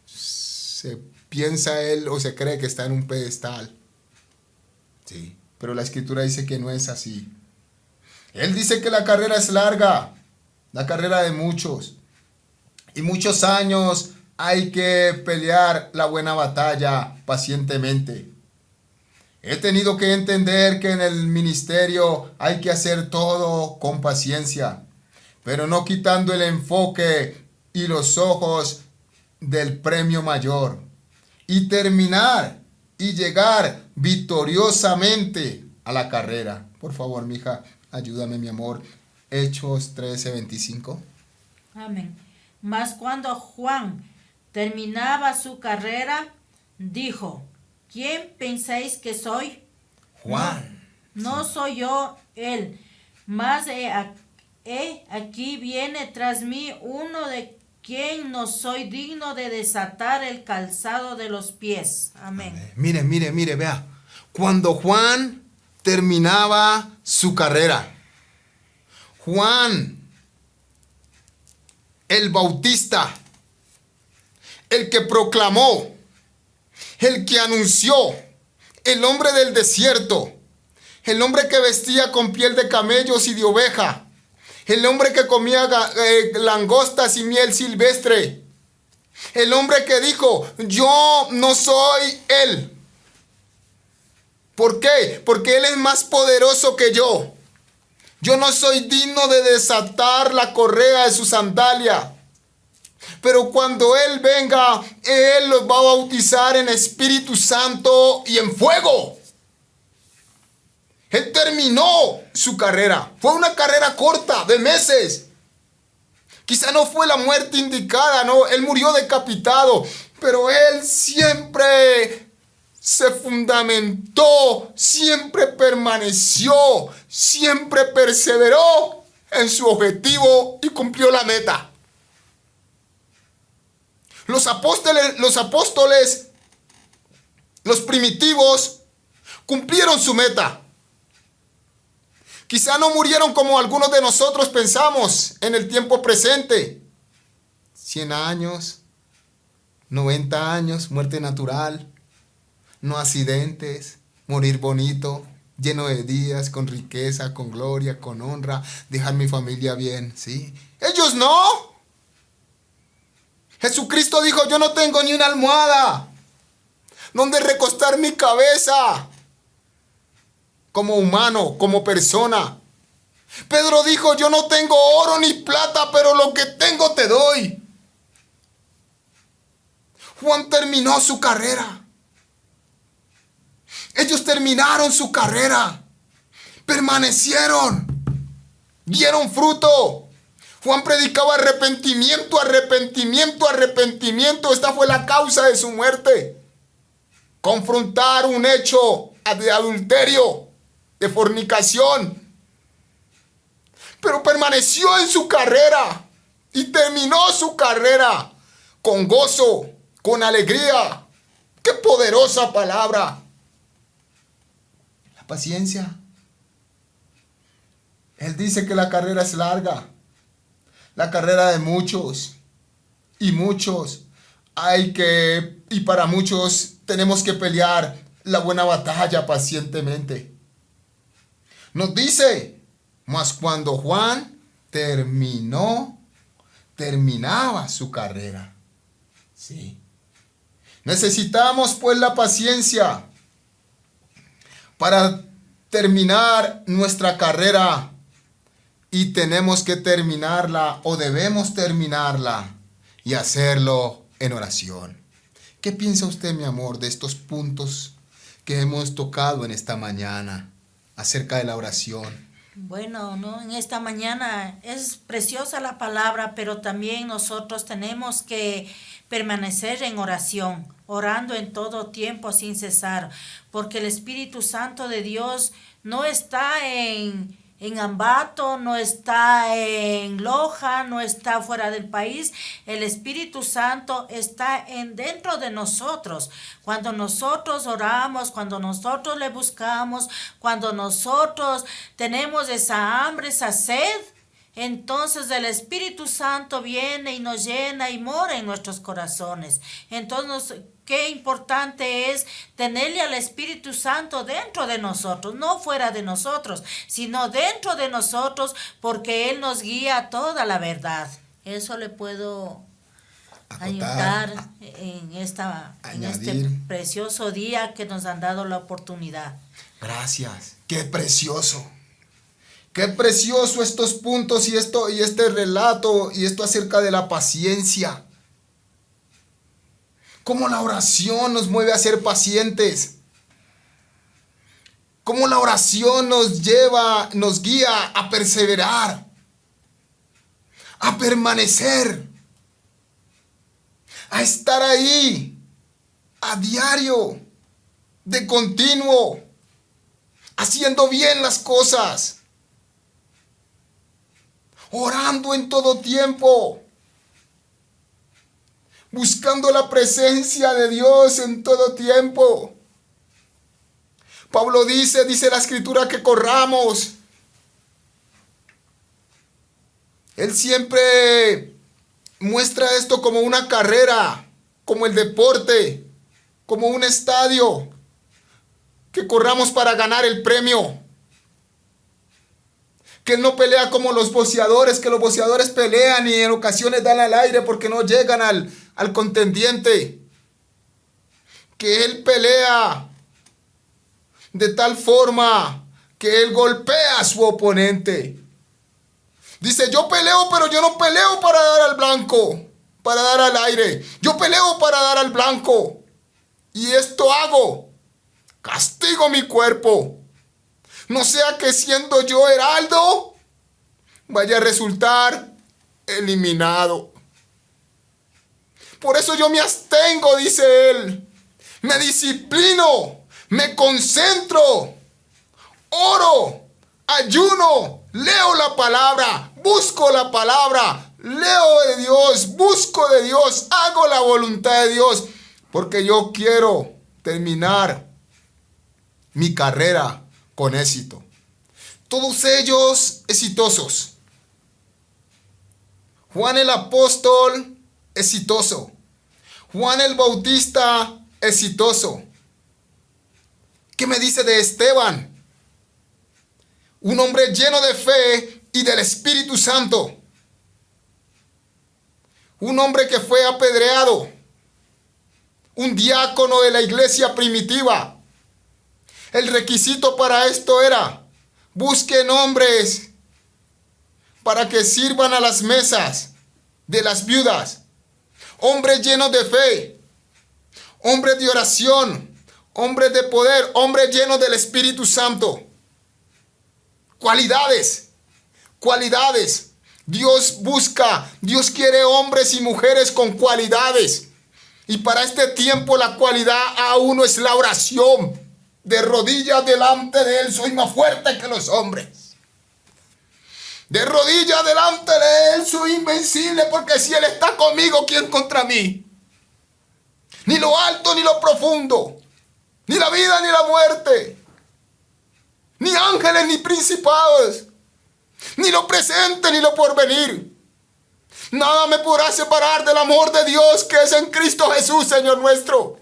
se piensa él o se cree que está en un pedestal. Sí, pero la escritura dice que no es así. Él dice que la carrera es larga, la carrera de muchos, y muchos años hay que pelear la buena batalla pacientemente. He tenido que entender que en el ministerio hay que hacer todo con paciencia, pero no quitando el enfoque y los ojos del premio mayor, y terminar y llegar victoriosamente a la carrera. Por favor, mija, ayúdame, mi amor. Hechos 13:25. Amén. Mas cuando Juan terminaba su carrera, dijo: ¿Quién pensáis que soy? Juan. No soy yo él, mas aquí viene tras mí uno de quien no soy digno de desatar el calzado de los pies. Amén. Mire, vea. Cuando Juan terminaba su carrera, Juan, el Bautista, el que proclamó, el que anunció, el hombre del desierto, el hombre que vestía con piel de camellos y de oveja, el hombre que comía langostas y miel silvestre, el hombre que dijo: yo no soy él. ¿Por qué? Porque él es más poderoso que yo. Yo no soy digno de desatar la correa de su sandalia. Pero cuando él venga, él los va a bautizar en Espíritu Santo y en fuego. Él terminó su carrera. Fue una carrera corta, de meses. Quizá no fue la muerte indicada, no. Él murió decapitado. Pero él siempre se fundamentó, siempre permaneció, siempre perseveró en su objetivo y cumplió la meta. Los apóstoles, los primitivos, cumplieron su meta. Quizá no murieron como algunos de nosotros pensamos en el tiempo presente. 100 años, 90 años, muerte natural, no accidentes, morir bonito, lleno de días, con riqueza, con gloria, con honra, dejar mi familia bien, ¿sí? Ellos no. Jesucristo dijo: yo no tengo ni una almohada donde recostar mi cabeza. Como humano, como persona. Pedro dijo: yo no tengo oro ni plata, pero lo que tengo te doy. Juan terminó su carrera. Ellos terminaron su carrera. Permanecieron. Dieron fruto. Juan predicaba arrepentimiento, arrepentimiento, arrepentimiento. Esta fue la causa de su muerte. Confrontar un hecho de adulterio, de fornicación. Pero permaneció en su carrera y terminó su carrera con gozo, con alegría. ¡Qué poderosa palabra! La paciencia. Él dice que la carrera es larga, la carrera de muchos, y para muchos tenemos que pelear la buena batalla pacientemente. Nos dice: mas cuando Juan terminaba su carrera. Sí. Necesitamos pues la paciencia para terminar nuestra carrera, y tenemos que terminarla, o debemos terminarla, y hacerlo en oración. ¿Qué piensa usted, mi amor, de estos puntos que hemos tocado en esta mañana acerca de la oración? Bueno, ¿no? En esta mañana es preciosa la palabra, pero también nosotros tenemos que permanecer en oración, orando en todo tiempo sin cesar, porque el Espíritu Santo de Dios no está en Ambato, no está en Loja, no está fuera del país. El Espíritu Santo está dentro de nosotros. Cuando nosotros oramos, cuando nosotros le buscamos, cuando nosotros tenemos esa hambre, esa sed, entonces el Espíritu Santo viene y nos llena y mora en nuestros corazones. Entonces, qué importante es tenerle al Espíritu Santo dentro de nosotros, no fuera de nosotros, sino dentro de nosotros, porque Él nos guía a toda la verdad. Eso le puedo ayudar en este precioso día que nos han dado la oportunidad. Gracias. Qué precioso. Qué precioso estos puntos y este relato y esto acerca de la paciencia. Cómo la oración nos mueve a ser pacientes. Cómo la oración nos guía a perseverar, a permanecer, a estar ahí, a diario, de continuo, haciendo bien las cosas. Orando en todo tiempo, buscando la presencia de Dios en todo tiempo. Pablo dice la Escritura que corramos. Él siempre muestra esto como una carrera, como el deporte, como un estadio, que corramos para ganar el premio. Que él no pelea como los boxeadores, que los boxeadores pelean y en ocasiones dan al aire porque no llegan al contendiente. Que él pelea de tal forma que él golpea a su oponente. Dice, yo peleo, pero yo no peleo para dar al blanco, para dar al aire. Yo peleo para dar al blanco. Y esto hago. Castigo mi cuerpo. No sea que siendo yo heraldo, vaya a resultar eliminado. Por eso yo me abstengo, dice él. Me disciplino, me concentro, oro, ayuno, leo la palabra, busco la palabra, leo de Dios, busco de Dios, hago la voluntad de Dios, porque yo quiero terminar mi carrera con éxito. Todos ellos exitosos. Juan el apóstol, exitoso. Juan el Bautista, exitoso. ¿Qué me dice de Esteban? Un hombre lleno de fe y del Espíritu Santo. Un hombre que fue apedreado. Un diácono de la iglesia primitiva. El requisito para esto era, busquen hombres para que sirvan a las mesas de las viudas. Hombres llenos de fe, hombres de oración, hombres de poder, hombres llenos del Espíritu Santo. Cualidades. Dios busca, Dios quiere hombres y mujeres con cualidades. Y para este tiempo la cualidad a uno es la oración. De rodillas delante de Él soy más fuerte que los hombres. De rodillas delante de Él soy invencible, porque si Él está conmigo, ¿quién contra mí? Ni lo alto ni lo profundo, ni la vida ni la muerte, ni ángeles ni principados, ni lo presente ni lo porvenir. Nada me podrá separar del amor de Dios que es en Cristo Jesús, Señor nuestro.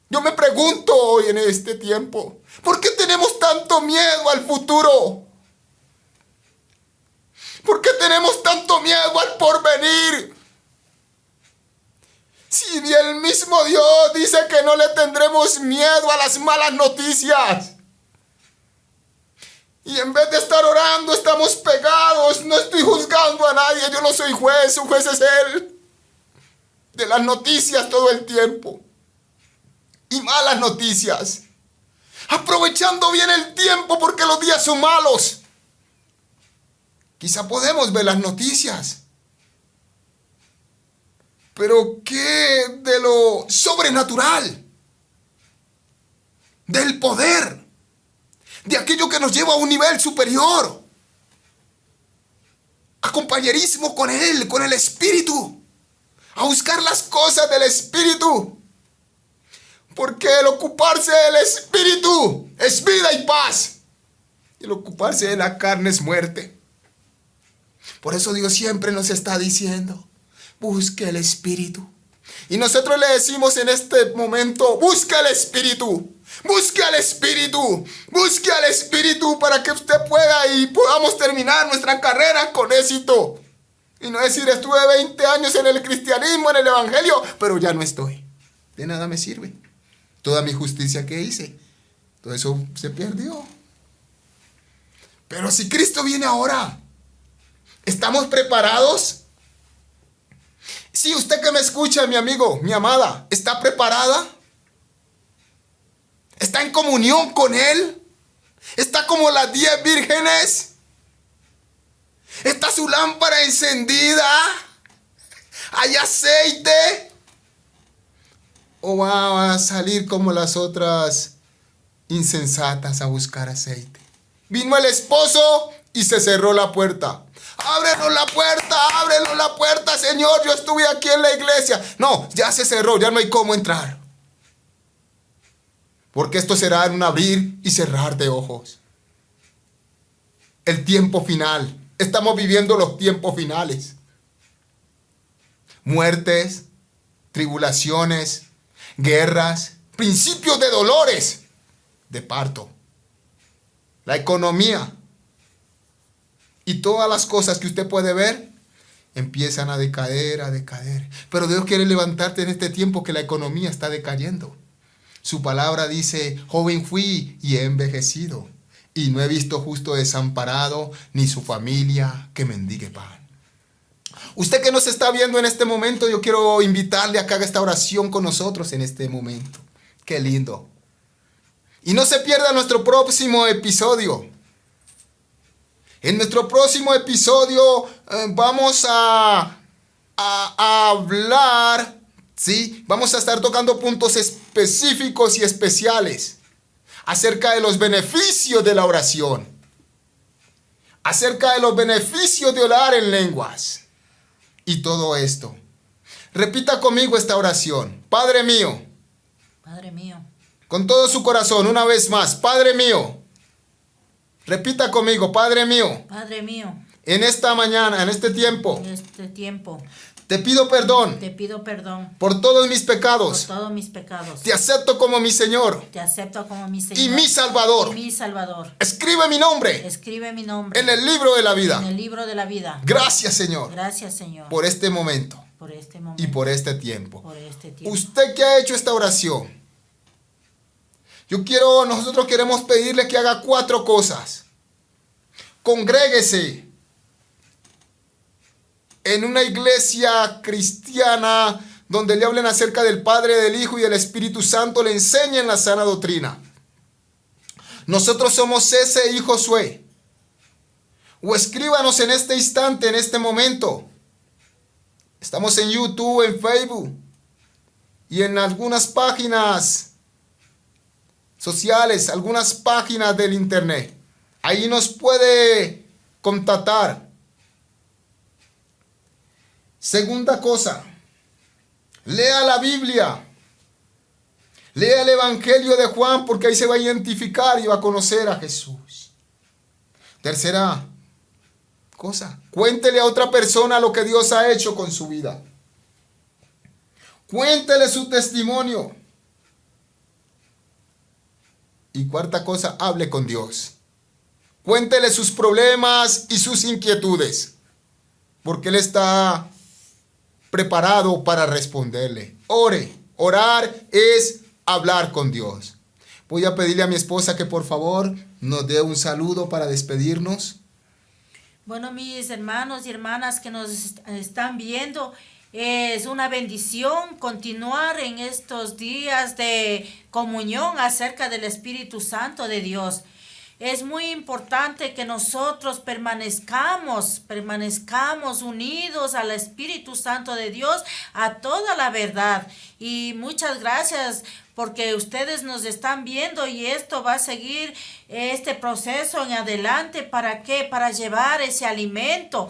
Yo me pregunto hoy en este tiempo, ¿por qué tenemos tanto miedo al futuro? ¿Por qué tenemos tanto miedo al porvenir? Si el mismo Dios dice que no le tendremos miedo a las malas noticias. Y en vez de estar orando, estamos pegados. No estoy juzgando a nadie, yo no soy juez, un juez es Él. De las noticias todo el tiempo. Y malas noticias. aprovechando bien el tiempo porque los días son malos. Quizá podemos ver las noticias, pero ¿qué de lo sobrenatural? Del poder, de aquello que nos lleva a un nivel superior, a compañerismo con Él, con el Espíritu, a buscar las cosas del Espíritu. Porque el ocuparse del Espíritu es vida y paz. Y el ocuparse de la carne es muerte. Por eso Dios siempre nos está diciendo, busque el Espíritu. Y nosotros le decimos en este momento, busque el Espíritu. Busque al Espíritu. Busque al Espíritu para que usted pueda y podamos terminar nuestra carrera con éxito. Y no decir, estuve 20 años en el cristianismo, en el evangelio, pero ya no estoy. De nada me sirve. Toda mi justicia que hice, todo eso se perdió. Pero si Cristo viene ahora, ¿estamos preparados? Si usted que me escucha, mi amigo, mi amada, ¿está preparada? ¿Está en comunión con Él? ¿Está como las 10 vírgenes? ¿Está su lámpara encendida? ¿Hay aceite? ¿O va a salir como las otras insensatas a buscar aceite? Vino el esposo y se cerró la puerta. Ábrenos la puerta, Señor, yo estuve aquí en la iglesia. No, ya se cerró, ya no hay cómo entrar. Porque esto será en un abrir y cerrar de ojos. El tiempo final. Estamos viviendo los tiempos finales. Muertes, tribulaciones, guerras, principios de dolores, de parto. La economía y todas las cosas que usted puede ver empiezan a decaer, a decaer. Pero Dios quiere levantarte en este tiempo que la economía está decayendo. Su palabra dice, joven fui y he envejecido, y no he visto justo desamparado, ni su familia que mendigue pan. Usted que nos está viendo en este momento, yo quiero invitarle a que haga esta oración con nosotros en este momento. Qué lindo. Y no se pierda nuestro próximo episodio. En nuestro próximo episodio vamos a hablar, ¿sí? Vamos a estar tocando puntos específicos y especiales acerca de los beneficios de la oración, acerca de los beneficios de orar en lenguas y todo esto. Repita conmigo esta oración. Padre mío. Padre mío. Con todo su corazón, una vez más. Padre mío. Repita conmigo, Padre mío. Padre mío. En esta mañana, en este tiempo. En este tiempo. Te pido perdón. Te pido perdón. Por todos mis pecados. Por todos mis pecados. Te acepto como mi Señor. Te acepto como mi Señor. Y mi Salvador. Y mi Salvador. Escribe mi nombre. Escribe mi nombre. En el libro de la vida. En el libro de la vida. Gracias, Señor. Gracias, Señor. Por este momento. Por este momento. Y por este tiempo. Por este tiempo. Usted que ha hecho esta oración. Nosotros queremos pedirle que haga 4 cosas. Congréguese en una iglesia cristiana donde le hablen acerca del Padre, del Hijo y del Espíritu Santo, le enseñen la sana doctrina. Nosotros somos Cese y Josué. O escríbanos en este instante, en este momento. Estamos en YouTube, en Facebook y en algunas páginas sociales, algunas páginas del internet. Ahí nos puede contactar. Segunda cosa, lea la Biblia. Lea el Evangelio de Juan porque ahí se va a identificar y va a conocer a Jesús. Tercera cosa, cuéntele a otra persona lo que Dios ha hecho con su vida. Cuéntele su testimonio. Y cuarta cosa, hable con Dios. Cuéntele sus problemas y sus inquietudes, porque Él está preparado para responderle. Ore. Orar es hablar con Dios. Voy a pedirle a mi esposa que por favor nos dé un saludo para despedirnos. Bueno, mis hermanos y hermanas que nos están viendo, Es una bendición continuar en estos días de comunión acerca del Espíritu Santo de Dios. Es muy importante que nosotros permanezcamos unidos al Espíritu Santo de Dios, a toda la verdad. Y muchas gracias porque ustedes nos están viendo y esto va a seguir este proceso en adelante. ¿Para qué? Para llevar ese alimento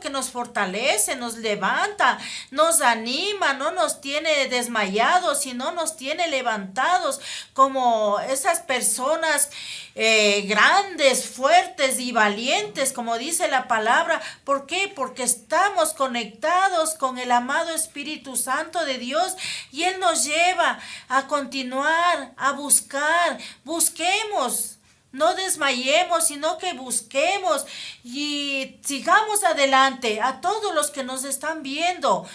que nos fortalece, nos levanta, nos anima, no nos tiene desmayados, sino nos tiene levantados como esas personas grandes, fuertes y valientes, como dice la palabra. ¿Por qué? Porque estamos conectados con el amado Espíritu Santo de Dios y Él nos lleva a continuar, a buscar. Busquemos, no desmayemos, sino que busquemos y sigamos adelante. A todos los que nos están viendo,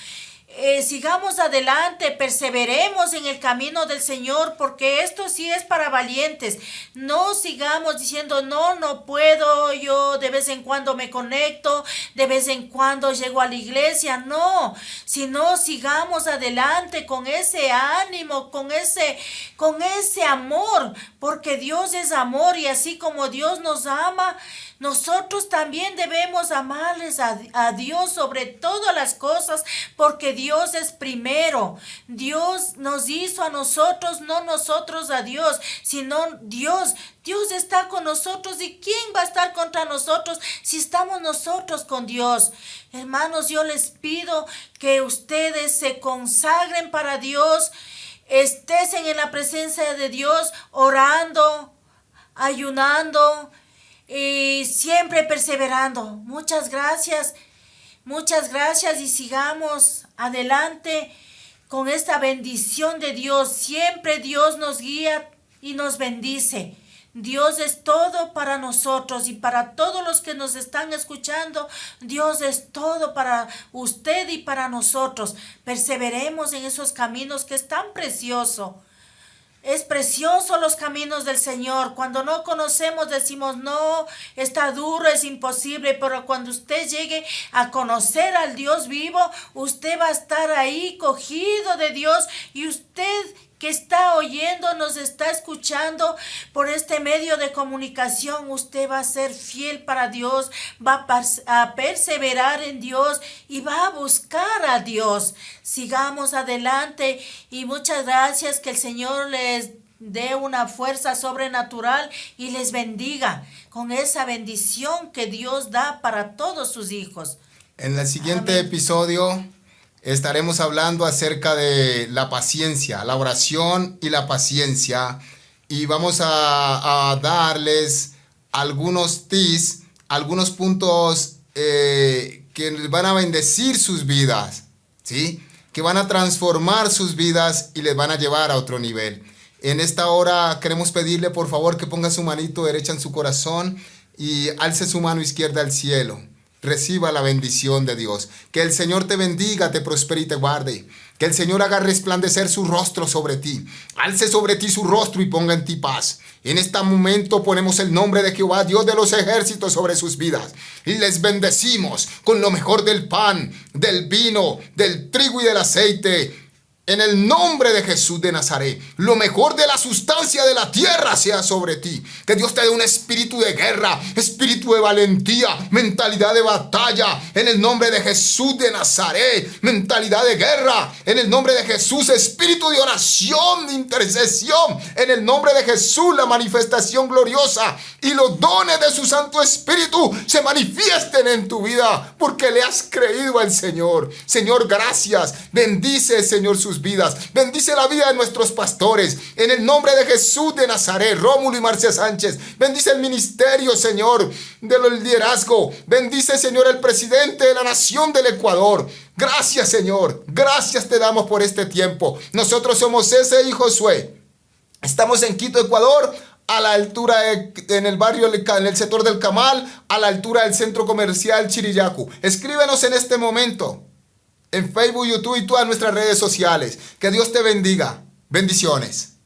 sigamos adelante, perseveremos en el camino del Señor, porque esto sí es para valientes. No sigamos diciendo, no puedo, yo de vez en cuando me conecto, de vez en cuando llego a la iglesia. No, sino sigamos adelante con ese ánimo, con ese amor, porque Dios es amor, y así como Dios nos ama, nosotros también debemos amarles a Dios sobre todas las cosas, porque Dios es primero. Dios nos hizo a nosotros, no nosotros a Dios, sino Dios. Dios está con nosotros, y ¿quién va a estar contra nosotros si estamos nosotros con Dios? Hermanos, yo les pido que ustedes se consagren para Dios, estén en la presencia de Dios, orando, ayunando y siempre perseverando. Muchas gracias y sigamos adelante con esta bendición de Dios. Siempre Dios nos guía y nos bendice. Dios es todo para nosotros y para todos los que nos están escuchando. Dios es todo para usted y para nosotros. Perseveremos en esos caminos que es tan precioso. Es precioso los caminos del Señor. Cuando no conocemos decimos, no, está duro, es imposible. Pero cuando usted llegue a conocer al Dios vivo, usted va a estar ahí cogido de Dios. Y usted que está oyendo, nos está escuchando por este medio de comunicación, usted va a ser fiel para Dios, va a perseverar en Dios y va a buscar a Dios. Sigamos adelante y muchas gracias, que el Señor les dé una fuerza sobrenatural y les bendiga con esa bendición que Dios da para todos sus hijos. En el siguiente Amén. episodio estaremos hablando acerca de la paciencia, la oración y la paciencia. Y vamos a darles algunos tips, algunos puntos que les van a bendecir sus vidas, ¿sí? Que van a transformar sus vidas y les van a llevar a otro nivel. En esta hora queremos pedirle por favor que ponga su manito derecha en su corazón y alce su mano izquierda al cielo. Reciba la bendición de Dios. Que el Señor te bendiga, te prospere y te guarde. Que el Señor haga resplandecer su rostro sobre ti. Alce sobre ti su rostro y ponga en ti paz. En este momento ponemos el nombre de Jehová, Dios de los ejércitos, sobre sus vidas. Y les bendecimos con lo mejor del pan, del vino, del trigo y del aceite. En el nombre de Jesús de Nazaret, lo mejor de la sustancia de la tierra sea sobre ti. Que Dios te dé un espíritu de guerra, espíritu de valentía, mentalidad de batalla. En el nombre de Jesús de Nazaret, mentalidad de guerra. En el nombre de Jesús, espíritu de oración, de intercesión. En el nombre de Jesús, la manifestación gloriosa y los dones de su Santo Espíritu se manifiesten en tu vida, porque le has creído al Señor. Señor, gracias. Bendice, Señor, sus vidas. Bendice la vida de nuestros pastores. En el nombre de Jesús de Nazaret, Rómulo y Marcia Sánchez. Bendice el ministerio, Señor, del liderazgo. Bendice, Señor, el presidente de la nación del Ecuador. Gracias, Señor. Gracias te damos por este tiempo. Nosotros somos ese y Josué. Estamos en Quito, Ecuador, a la altura en el barrio, en el sector del Camal, a la altura del centro comercial Chiriyacu. Escríbenos en este momento en Facebook, YouTube y todas nuestras redes sociales. Que Dios te bendiga. Bendiciones.